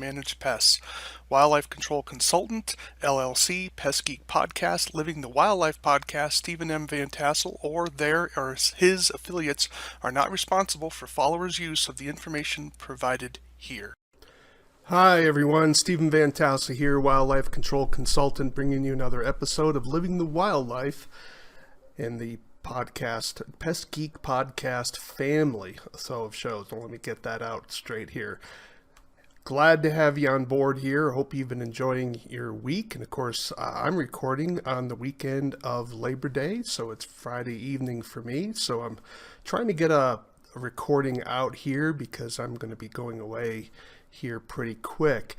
manage pests. Wildlife Control Consultant, LLC, Pest Geek Podcast, Living the Wildlife Podcast, Stephen M. Vantassel, or their or his affiliates are not responsible for followers' use of the information provided here. Hi everyone, Stephen Vantassel here, Wildlife Control Consultant, bringing you another episode of Living the Wildlife in the podcast, Pest Geek Podcast family of shows. Well, let me get that out straight here. Glad to have you on board here. Hope you've been enjoying your week. And of course, I'm recording on the weekend of Labor Day, so it's Friday evening for me. So I'm trying to get a recording out here because I'm going to be going away here pretty quick.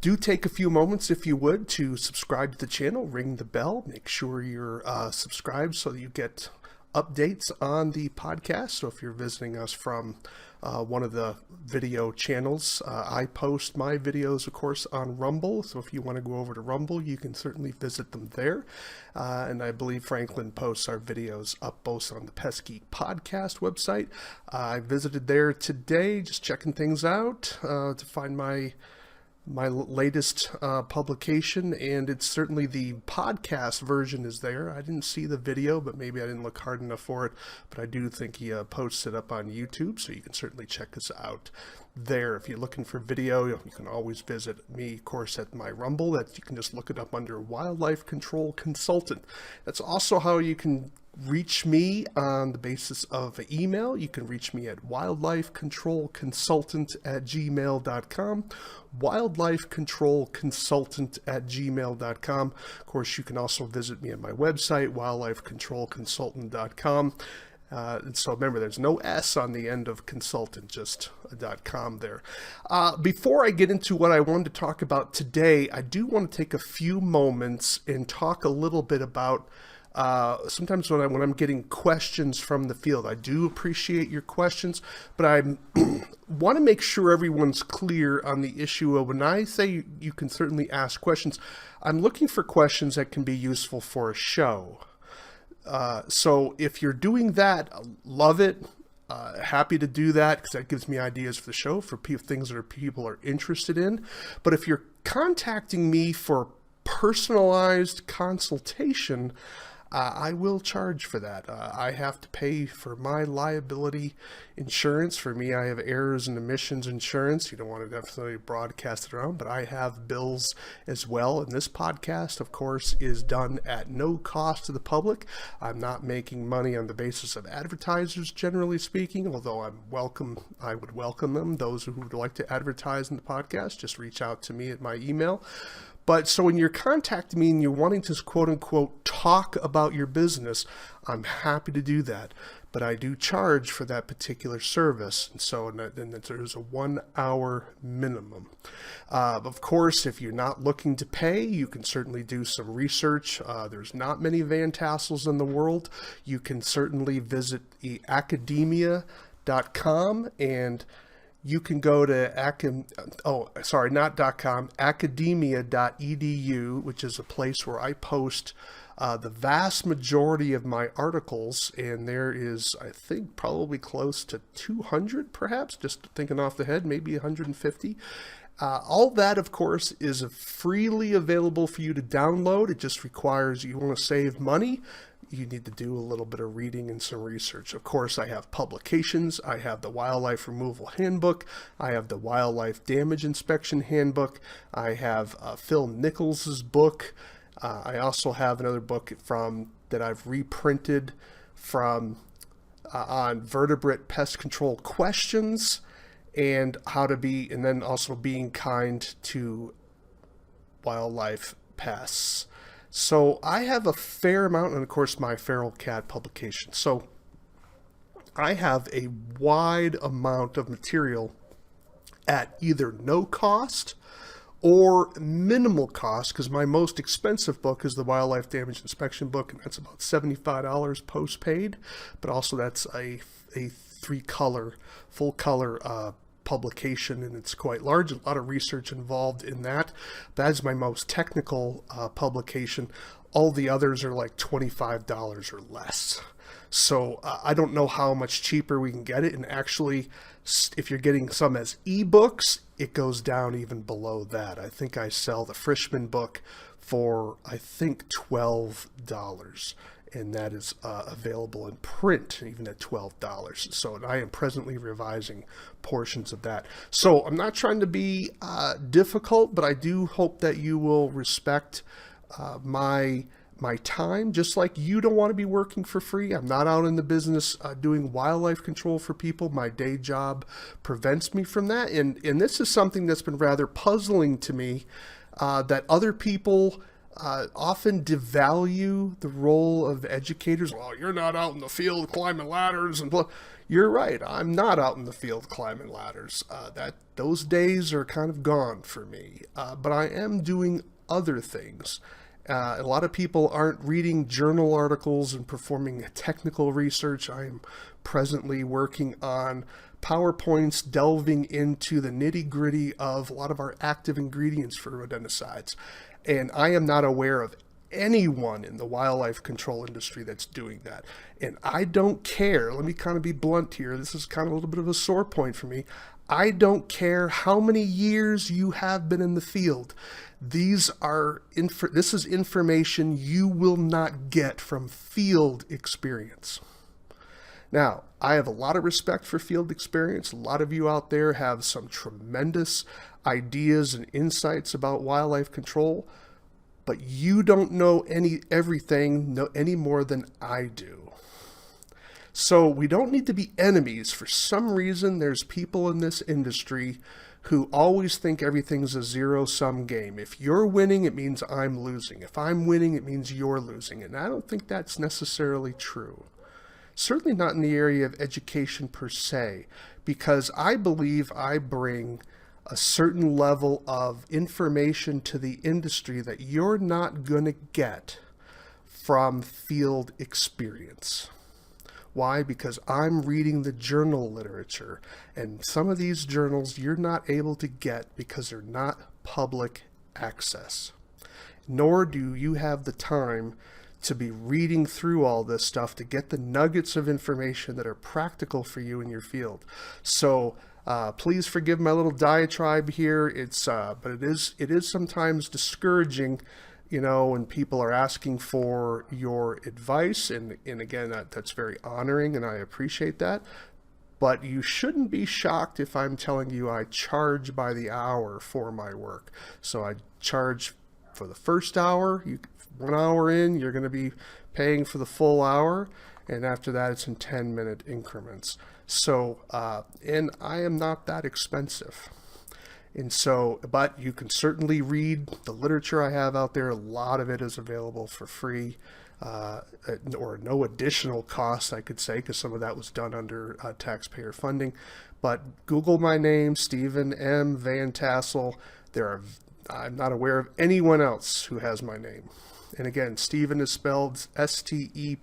Do take a few moments, if you would, to subscribe to the channel, ring the bell, make sure you're subscribed so that you get updates on the podcast. So if you're visiting us from one of the video channels, I post my videos, of course, on Rumble. So if you want to go over to Rumble, you can certainly visit them there. And I believe Franklin posts our videos up both on the Pest Geek Podcast website. I visited there today, just checking things out to find my latest publication, and it's certainly the podcast version is there. I didn't see the video, but maybe I didn't look hard enough for it, but I do think he posts it up on YouTube, so you can certainly check us out there. If you're looking for video, you can always visit me, of course, at my Rumble. That you can just look it up under Wildlife Control Consultant. That's also how you can reach me on the basis of email. You can reach me at wildlifecontrolconsultant@gmail.com, wildlifecontrolconsultant@gmail.com. Of course, you can also visit me at my website, wildlifecontrolconsultant.com. And so remember, there's no S on the end of consultant, just a .com there. Before I get into what I wanted to talk about today, I do want to take a few moments and talk a little bit about sometimes when I'm getting questions from the field. I do appreciate your questions, but I want to make sure everyone's clear on the issue of when I say you can certainly ask questions, I'm looking for questions that can be useful for a show. So if you're doing that, love it. Happy to do that because that gives me ideas for the show, for things that people are interested in. But if you're contacting me for personalized consultation, I will charge for that. I have to pay for my liability insurance. For me, I have errors and omissions insurance. You don't want to definitely broadcast it around, but I have bills as well. And this podcast, of course, is done at no cost to the public. I'm not making money on the basis of advertisers, generally speaking, although I would welcome them. Those who would like to advertise in the podcast, just reach out to me at my email. But so when you're contacting me and you're wanting to quote unquote talk about your business, I'm happy to do that. But I do charge for that particular service. And so then there's a 1 hour minimum. Of course, if you're not looking to pay, you can certainly do some research. There's not many Vantassels in the world. You can certainly visit academia.com, and you can go to academia.edu, which is a place where I post the vast majority of my articles, and there is, I think, probably close to 200, perhaps, just thinking off the head, maybe 150. All that, of course, is freely available for you to download. It just requires you want to save money. You need to do a little bit of reading and some research. Of course, I have publications. I have the Wildlife Removal Handbook. I have the Wildlife Damage Inspection Handbook. I have Phil Nichols's book. I also have another book that I've reprinted on vertebrate pest control questions and and then also being kind to wildlife pests. So I have a fair amount, and of course my feral cat publication. So I have a wide amount of material at either no cost or minimal cost, because my most expensive book is the Wildlife Damage Inspection book, and that's about $75 post-paid, but also that's a full color publication, and it's quite large. A lot of research involved in that. That is my most technical publication. All the others are like $25 or less. So I don't know how much cheaper we can get it. And actually, if you're getting some as ebooks, it goes down even below that. I think I sell the Frischman book for, I think, $12. And that is available in print, even at $12. So I am presently revising portions of that. So I'm not trying to be difficult, but I do hope that you will respect my time, just like you don't want to be working for free. I'm not out in the business doing wildlife control for people. My day job prevents me from that. And this is something that's been rather puzzling to me, that other people often devalue the role of educators. Well, you're not out in the field climbing ladders and blah. You're right. I'm not out in the field climbing ladders. Those days are kind of gone for me. But I am doing other things. A lot of people aren't reading journal articles and performing technical research. I am presently working on PowerPoints delving into the nitty-gritty of a lot of our active ingredients for rodenticides. And I am not aware of anyone in the wildlife control industry that's doing that. And I don't care. Let me kind of be blunt here. This is kind of a little bit of a sore point for me. I don't care how many years you have been in the field. This is information you will not get from field experience. Now, I have a lot of respect for field experience. A lot of you out there have some tremendous ideas and insights about wildlife control, but you don't know everything any more than I do. So we don't need to be enemies. For some reason, there's people in this industry who always think everything's a zero-sum game. If you're winning, it means I'm losing. If I'm winning, it means you're losing. And I don't think that's necessarily true. Certainly not in the area of education per se, because I believe I bring a certain level of information to the industry that you're not going to get from field experience. Why? Because I'm reading the journal literature, and some of these journals you're not able to get because they're not public access. Nor do you have the time to be reading through all this stuff to get the nuggets of information that are practical for you in your field. So please forgive my little diatribe here. But it is sometimes discouraging, when people are asking for your advice, and again, that's very honoring, and I appreciate that. But you shouldn't be shocked if I'm telling you I charge by the hour for my work. So I charge for the first hour. 1 hour in, you're going to be paying for the full hour, and after that, it's in 10-minute increments. So, and I am not that expensive. And so, but you can certainly read the literature I have out there. A lot of it is available for free, or no additional cost, I could say, because some of that was done under taxpayer funding. But Google my name, Stephen M. Vantassel. I'm not aware of anyone else who has my name. And again, Stephen is spelled Stephen,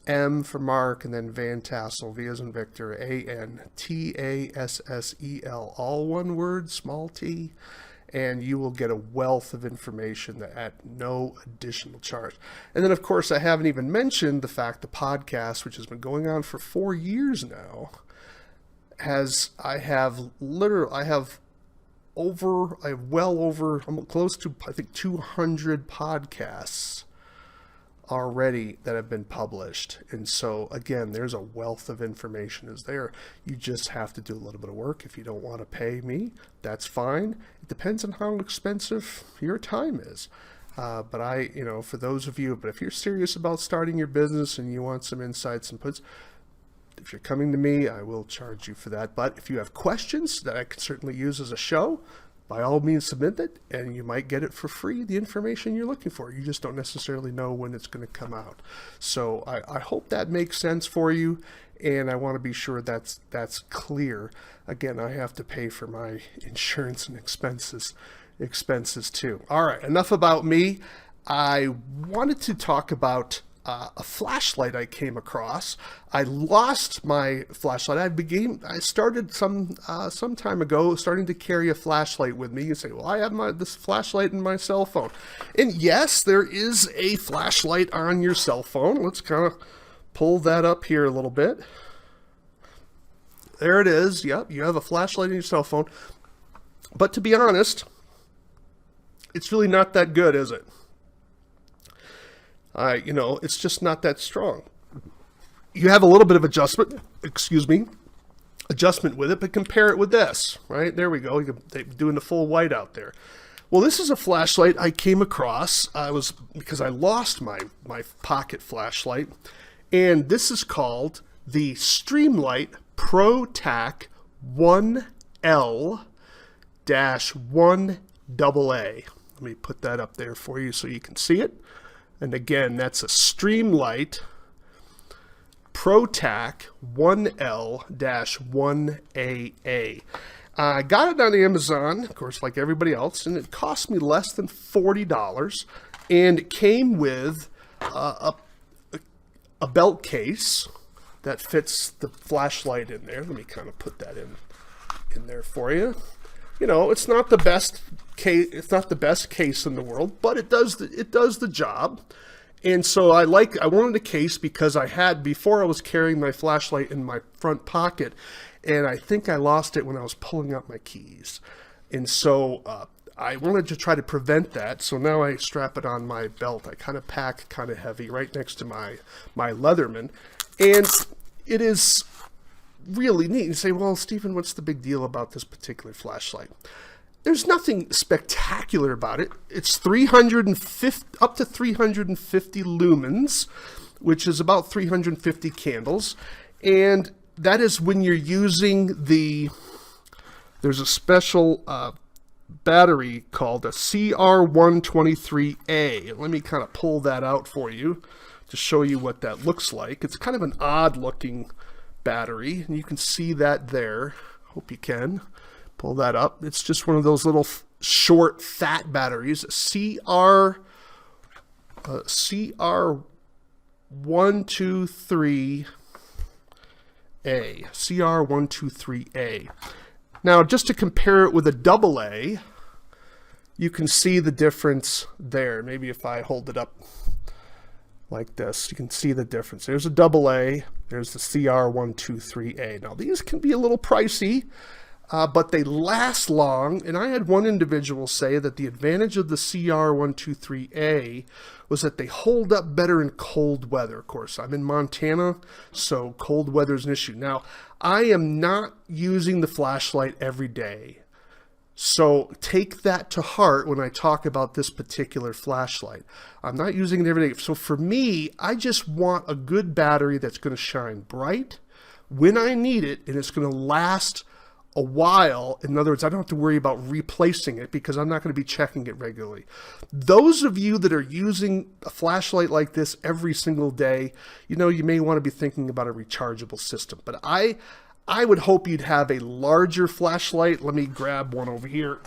M for Mark, and then Vantassel, V as in Victor, Antassel, all one word, small t, and you will get a wealth of information at no additional charge. And then, of course, I haven't even mentioned the fact the podcast, which has been going on for 4 years now, I'm close to, I think, 200 podcasts already that have been published. And so, again, there's a wealth of information is there. You just have to do a little bit of work. If you don't want to pay me, that's fine. It depends on how expensive your time is. But for those of you, but if you're serious about starting your business and you want some insights and inputs, if you're coming to me, I will charge you for that. But if you have questions that I can certainly use as a show, by all means submit it, and you might get it for free, the information you're looking for. You just don't necessarily know when it's going to come out. So I hope that makes sense for you, and I want to be sure that's clear. Again, I have to pay for my insurance and expenses too. All right, enough about me. I wanted to talk about a flashlight I came across. I lost my flashlight. I started some time ago starting to carry a flashlight with me. You say, well, I have this flashlight in my cell phone. And yes, there is a flashlight on your cell phone. Let's kind of pull that up here a little bit. There it is. Yep, you have a flashlight in your cell phone. But to be honest, it's really not that good, is it? It's just not that strong. You have a little bit of adjustment with it, but compare it with this, right? There we go. They're doing the full white out there. Well, this is a flashlight I came across. Because I lost my pocket flashlight, and this is called the Streamlight Protac 1L-1AA. Let me put that up there for you so you can see it. And again, that's a Streamlight Protac 1L-1AA. I got it on Amazon, of course, like everybody else, and it cost me less than $40. And it came with a belt case that fits the flashlight in there. Let me kind of put that in there for you. It's not the best case. It's not the best case in the world, but it does the job. And so I wanted a case because before I was carrying my flashlight in my front pocket, and I think I lost it when I was pulling out my keys. And so I wanted to try to prevent that. So now I strap it on my belt. I kind of pack kind of heavy right next to my Leatherman, and it is really neat. You say, well, Stephen, what's the big deal about this particular flashlight? There's nothing spectacular about it. It's up to 350 lumens, which is about 350 candles. And that is when you're using there's a special battery called a CR123A. Let me kind of pull that out for you to show you what that looks like. It's kind of an odd looking battery, and you can see that there. Hope you can pull that up. It's just one of those little short fat batteries. CR123A. Now, just to compare it with a AA, you can see the difference there. Maybe if I hold it up like this, you can see the difference. There's a AA, there's the CR123A. Now, these can be a little pricey, but they last long. And I had one individual say that the advantage of the CR123A was that they hold up better in cold weather. Of course, I'm in Montana, so cold weather is an issue. Now, I am not using the flashlight every day. So take that to heart when I talk about this particular flashlight. I'm not using it every day. So for me, I just want a good battery that's going to shine bright when I need it, and it's going to last a while. In other words, I don't have to worry about replacing it because I'm not going to be checking it regularly. Those of you that are using a flashlight like this every single day, you may want to be thinking about a rechargeable system. But I would hope you'd have a larger flashlight. Let me grab one over here.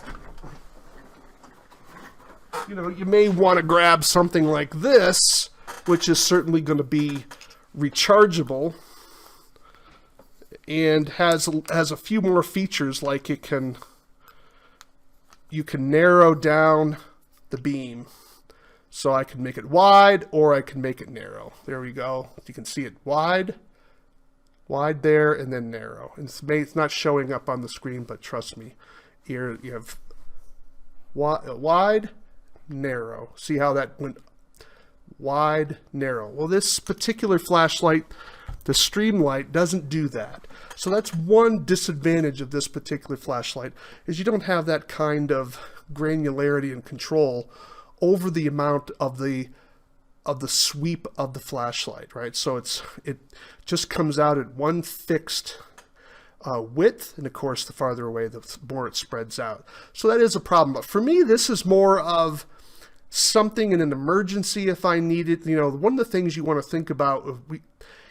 You may want to grab something like this, which is certainly going to be rechargeable and has a few more features, like you can narrow down the beam. So I can make it wide or I can make it narrow. There we go. You can see it wide there, and then narrow. And it's not showing up on the screen, but trust me, here you have wide, narrow. See how that went? Wide, narrow. Well, this particular flashlight, the Streamlight, doesn't do that. So that's one disadvantage of this particular flashlight, is you don't have that kind of granularity and control over the amount of the sweep of the flashlight, right? So it just comes out at one fixed width, and of course the farther away, the more it spreads out. So that is a problem. But for me, this is more of something in an emergency if I need it. One of the things you want to think about,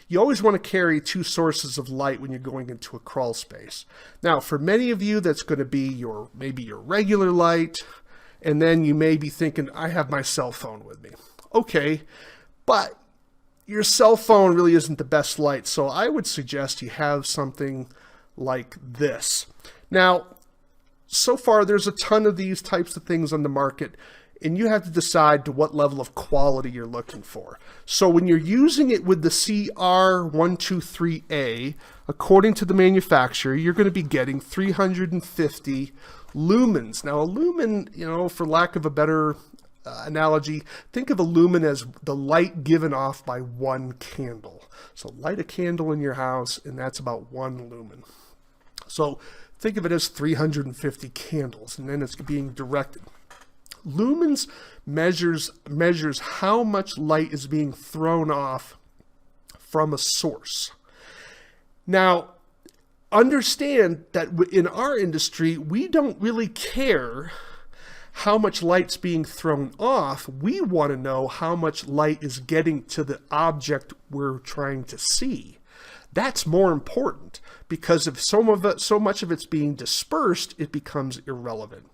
you always want to carry two sources of light when you're going into a crawl space. Now, for many of you, that's going to be maybe your regular light, and then you may be thinking, I have my cell phone with me. Okay, but your cell phone really isn't the best light, so I would suggest you have something like this. Now, so far there's a ton of these types of things on the market, and you have to decide to what level of quality you're looking for. So when you're using it with the CR123A, according to the manufacturer, you're going to be getting 350 lumens. Now, a lumen, for lack of a better analogy, think of a lumen as the light given off by one candle. So light a candle in your house, and that's about 1 lumen. So think of it as 350 candles, and then it's being directed. Lumens measures how much light is being thrown off from a source. Now, understand that in our industry, we don't really care how much light's being thrown off. We want to know how much light is getting to the object we're trying to see. That's more important, because if so much of it's being dispersed, it becomes irrelevant.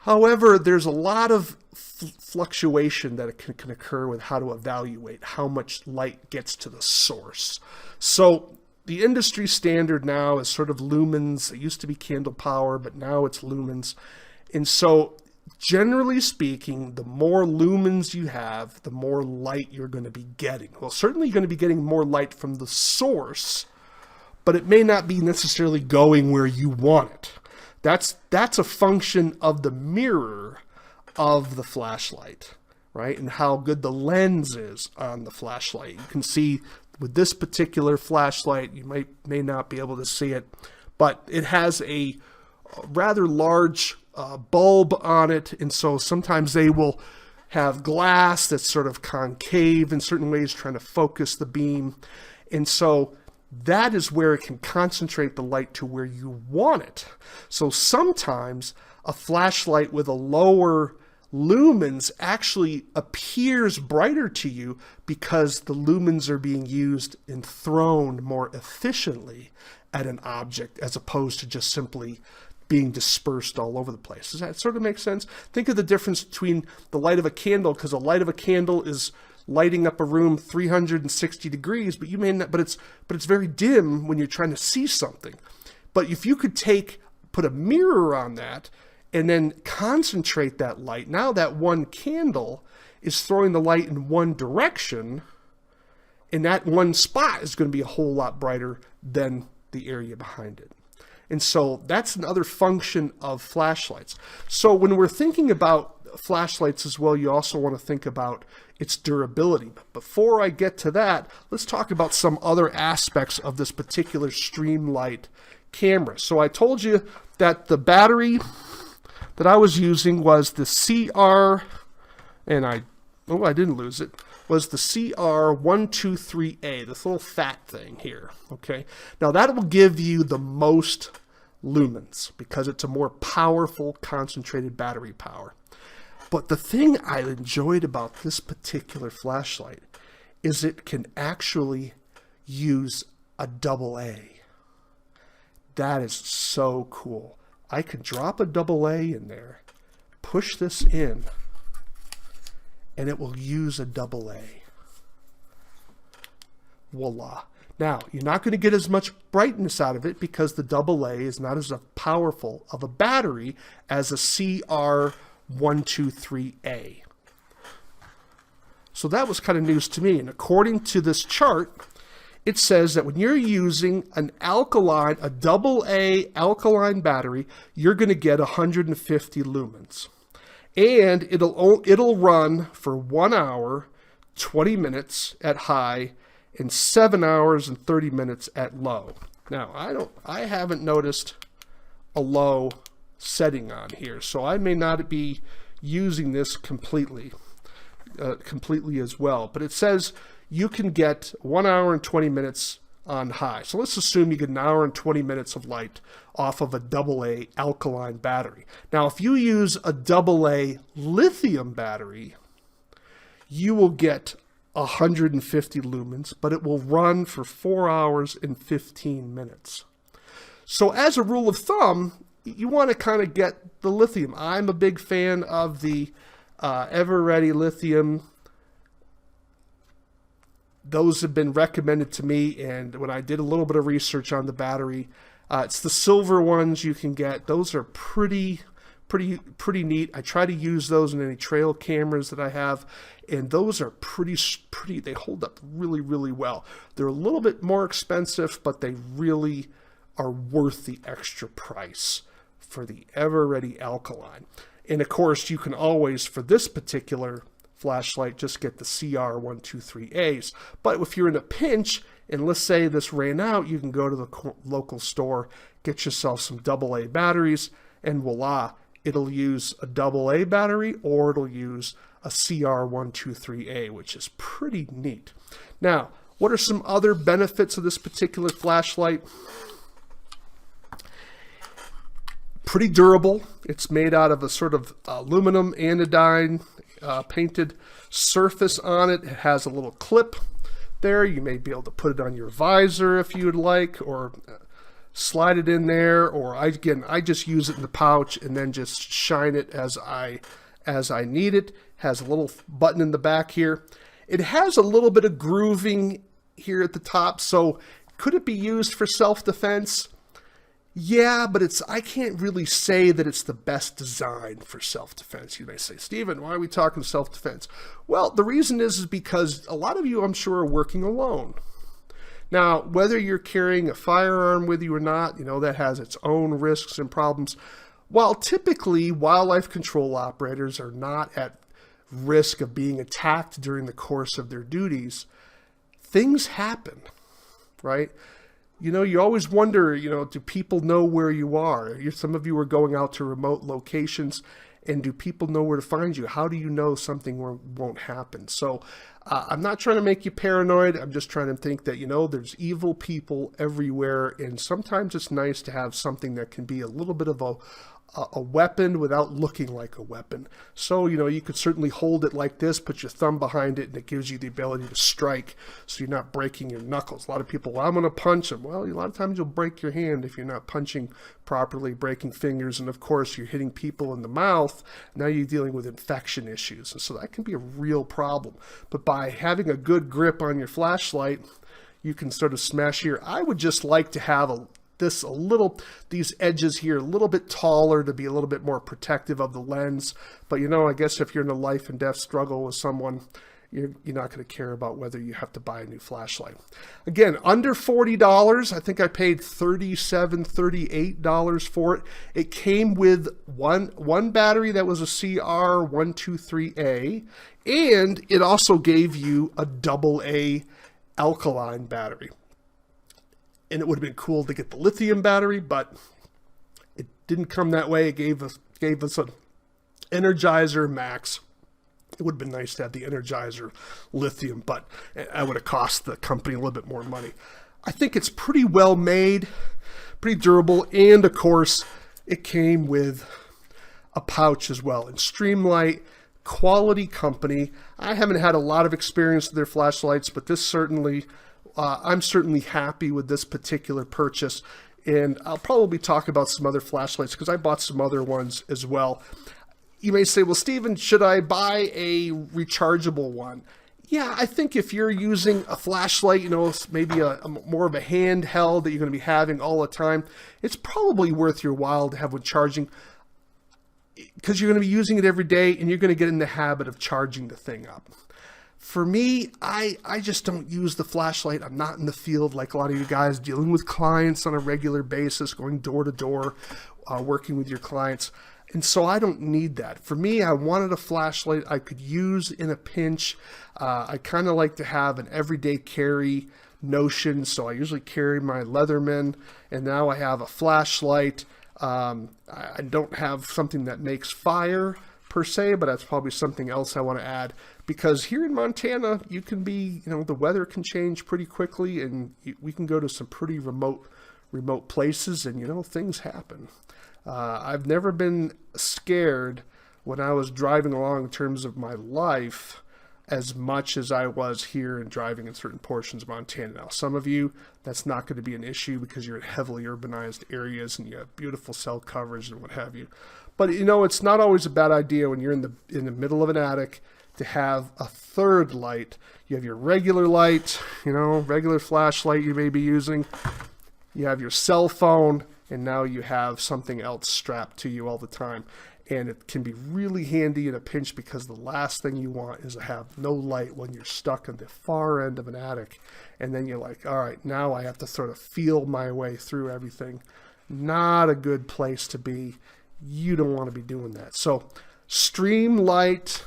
However, there's a lot of fluctuation that can occur with how to evaluate how much light gets to the source. So the industry standard now is sort of lumens. It used to be candle power, but now it's lumens. And so generally speaking, the more lumens you have, the more light you're going to be getting. Well, certainly you're going to be getting more light from the source, but it may not be necessarily going where you want it. That's a function of the mirror of the flashlight, right? And how good the lens is on the flashlight. You can see with this particular flashlight, you may not be able to see it, but it has a rather large bulb on it, and so sometimes they will have glass that's sort of concave in certain ways, trying to focus the beam, and so that is where it can concentrate the light to where you want it. So sometimes a flashlight with a lower lumens actually appears brighter to you because the lumens are being used and thrown more efficiently at an object, as opposed to just simply being dispersed all over the place. Does that sort of make sense? Think of the difference between the light of a candle, because the light of a candle is lighting up a room 360 degrees, but you may not, but it's very dim when you're trying to see something. But if you could put a mirror on that and then concentrate that light, now that one candle is throwing the light in one direction, and that one spot is going to be a whole lot brighter than the area behind it. And so that's another function of flashlights. So when we're thinking about flashlights as well, you also want to think about its durability. But before I get to that, let's talk about some other aspects of this particular Streamlight camera. So I told you that the battery that I was using was the I didn't lose it, was the CR123A, this little fat thing here, okay? Now that will give you the most lumens because it's a more powerful, concentrated battery power. But the thing I enjoyed about this particular flashlight is it can actually use a AA. That is so cool. I could drop a AA in there, push this in, and it will use a AA. Voila. Now, you're not going to get as much brightness out of it because the AA is not as powerful of a battery as a CR123A. So that was kind of news to me. And according to this chart, it says that when you're using an alkaline, a AA alkaline battery, you're going to get 150 lumens. And it'll run for 1 hour, 20 minutes at high, and 7 hours and 30 minutes at low. Now, I haven't noticed a low setting on here, so I may not be using this completely as well. But it says you can get 1 hour and 20 minutes on high. So let's assume you get an hour and 20 minutes of light off of a AA alkaline battery. Now, if you use a AA lithium battery, you will get 150 lumens, but it will run for 4 hours and 15 minutes. So as a rule of thumb, you want to kind of get the lithium. I'm a big fan of the Ever Ready lithium those have been recommended to me, and when I did a little bit of research on the battery, it's the silver ones you can get. Those are pretty neat. I try to use those in any trail cameras that I have, and those are pretty. They hold up really well. They're a little bit more expensive, but they really are worth the extra price for the ever-ready alkaline. And of course, you can always, for this particular flashlight, just get the CR123As. But if you're in a pinch, and let's say this ran out, you can go to the local store, get yourself some AA batteries, and voila, it'll use a AA battery, or it'll use a CR123A, which is pretty neat. Now, what are some other benefits of this particular flashlight? Pretty durable. It's made out of a sort of aluminum anodine painted surface on it. It has a little clip there. You may be able to put it on your visor if you would like, or slide it in there, or I just use it in the pouch and then just shine it as I need it. Has a little button in the back here. It has a little bit of grooving here at the top, so could it be used for self-defense? Yeah, but I can't really say that it's the best design for self-defense. You may say, Stephen, why are we talking self-defense? Well, the reason is because a lot of you, I'm sure, are working alone. Now, whether you're carrying a firearm with you or not, that has its own risks and problems. While typically wildlife control operators are not at risk of being attacked during the course of their duties, things happen, right? You always wonder, do people know where you are? Some of you are going out to remote locations, and do people know where to find you? How do you know something won't happen? So I'm not trying to make you paranoid. I'm just trying to think that, there's evil people everywhere, and sometimes it's nice to have something that can be a little bit of a weapon without looking like a weapon. So, you could certainly hold it like this, put your thumb behind it, and it gives you the ability to strike so you're not breaking your knuckles. A lot of people, well, I'm going to punch them. Well, a lot of times you'll break your hand if you're not punching properly, breaking fingers, and of course you're hitting people in the mouth. Now you're dealing with infection issues, and so that can be a real problem. But by having a good grip on your flashlight, you can sort of smash here. I would just like to have these edges here a little bit taller to be a little bit more protective of the lens. But I guess if you're in a life and death struggle with someone, you're not going to care about whether you have to buy a new flashlight. Again, under $40. I think I paid $37, $38 for it. It came with one battery that was a CR123A, and it also gave you a AA alkaline battery. And it would have been cool to get the lithium battery, but it didn't come that way. It gave us an Energizer Max. It would have been nice to have the Energizer lithium, but it would have cost the company a little bit more money. I think it's pretty well made, pretty durable, and of course, it came with a pouch as well. And Streamlight, quality company. I haven't had a lot of experience with their flashlights, but this certainly... I'm certainly happy with this particular purchase, and I'll probably talk about some other flashlights because I bought some other ones as well. You may say, well, Stephen, should I buy a rechargeable one? Yeah, I think if you're using a flashlight, maybe a more of a handheld that you're going to be having all the time, it's probably worth your while to have one charging, because you're going to be using it every day and you're going to get in the habit of charging the thing up. For me, I just don't use the flashlight. I'm not in the field like a lot of you guys, dealing with clients on a regular basis, going door to door, working with your clients. And so I don't need that. For me, I wanted a flashlight I could use in a pinch. I kind of like to have an everyday carry notion. So I usually carry my Leatherman, and now I have a flashlight. I don't have something that makes fire per se, but that's probably something else I want to add, because here in Montana, you can be, the weather can change pretty quickly, and we can go to some pretty remote places, and things happen. I've never been scared when I was driving along in terms of my life as much as I was here and driving in certain portions of Montana. Now, some of you, that's not going to be an issue because you're in heavily urbanized areas and you have beautiful cell coverage and what have you. But it's not always a bad idea when you're in the middle of an attic to have a third light. You have your regular light, regular flashlight you may be using. You have your cell phone, and now you have something else strapped to you all the time. And it can be really handy in a pinch, because the last thing you want is to have no light when you're stuck in the far end of an attic. And then you're like, all right, now I have to sort of feel my way through everything. Not a good place to be. You don't want to be doing that. So Streamlight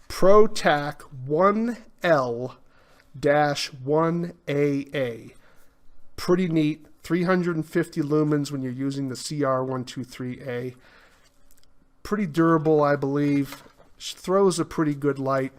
Protac 1L-1AA. Pretty neat. 350 lumens when you're using the CR123A. Pretty durable, I believe. Throws a pretty good light.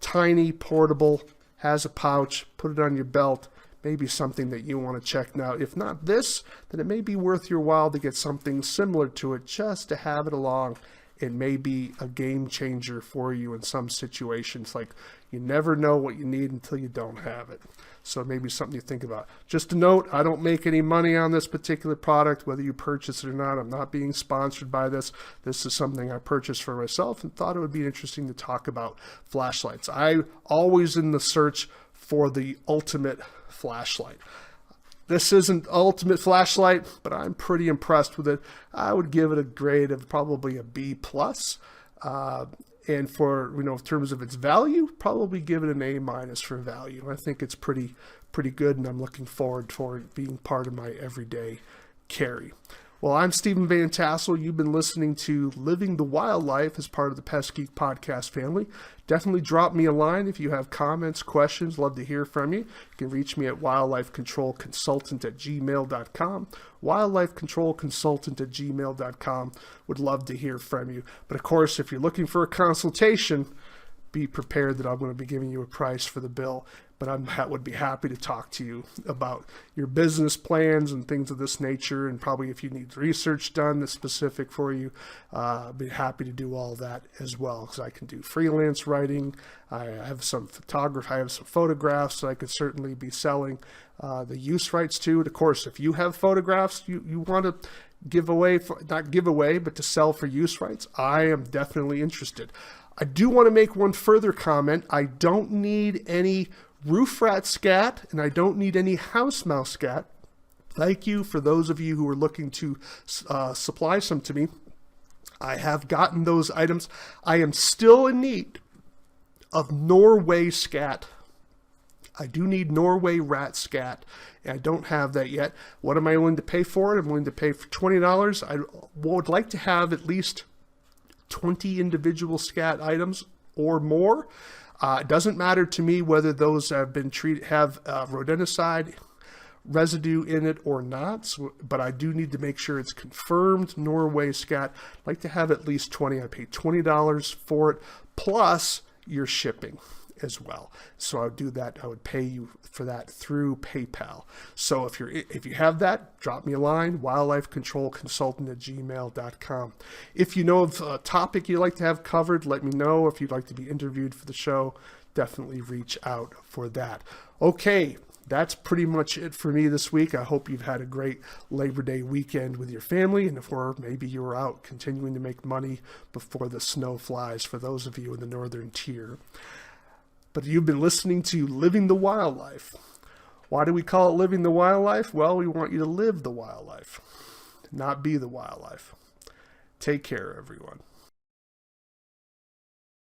Tiny, portable, has a pouch. Put it on your belt. Maybe something that you want to check now. If not this, then it may be worth your while to get something similar to it, just to have it along. It may be a game changer for you in some situations. Like, you never know what you need until you don't have it. So maybe something you think about. Just a note, I don't make any money on this particular product, whether you purchase it or not. I'm not being sponsored by this. This is something I purchased for myself and thought it would be interesting to talk about flashlights. I'm always in the search for the ultimate flashlight. This isn't ultimate flashlight, but I'm pretty impressed with it. I would give it a grade of probably a B+. And for, in terms of its value, probably give it an A- for value. I think it's pretty good, and I'm looking forward for it being part of my everyday carry. Well, I'm Stephen Vantassel. You've been listening to Living the Wildlife as part of the Pest Geek podcast family. Definitely drop me a line if you have comments, questions. Love to hear from you. You can reach me at wildlifecontrolconsultant@gmail.com. wildlifecontrolconsultant@gmail.com. Would love to hear from you. But of course, if you're looking for a consultation, be prepared that I'm going to be giving you a price for the bill. But I would be happy to talk to you about your business plans and things of this nature, and probably if you need research done that's specific for you, I'd be happy to do all that as well, because I can do freelance writing. I have some photography, I have some photographs that I could certainly be selling the use rights to. And of course, if you have photographs you want to give away, not give away, but to sell for use rights, I am definitely interested. I do want to make one further comment. I don't need any roof rat scat, and I don't need any house mouse scat. Thank you for those of you who are looking to supply some to me. I have gotten those items. I am still in need of Norway scat. I do need Norway rat scat, and I don't have that yet. What am I willing to pay for it? I'm willing to pay for $20. I would like to have at least 20 individual scat items or more. It doesn't matter to me whether those have been have rodenticide residue in it or not, but I do need to make sure it's confirmed Norway scat. I'd like to have at least 20. I pay $20 for it, plus your shipping as well. So I would do that. I would pay you for that through PayPal. So if you have that, drop me a line, wildlifecontrolconsultant@gmail.com. If you know of a topic you'd like to have covered, let me know. If you'd like to be interviewed for the show, definitely reach out for that. Okay, that's pretty much it for me this week. I hope you've had a great Labor Day weekend with your family, and maybe you were out continuing to make money before the snow flies for those of you in the northern tier. But you've been listening to Living the Wildlife. Why do we call it Living the Wildlife? Well, we want you to live the wildlife, not be the wildlife. Take care, everyone.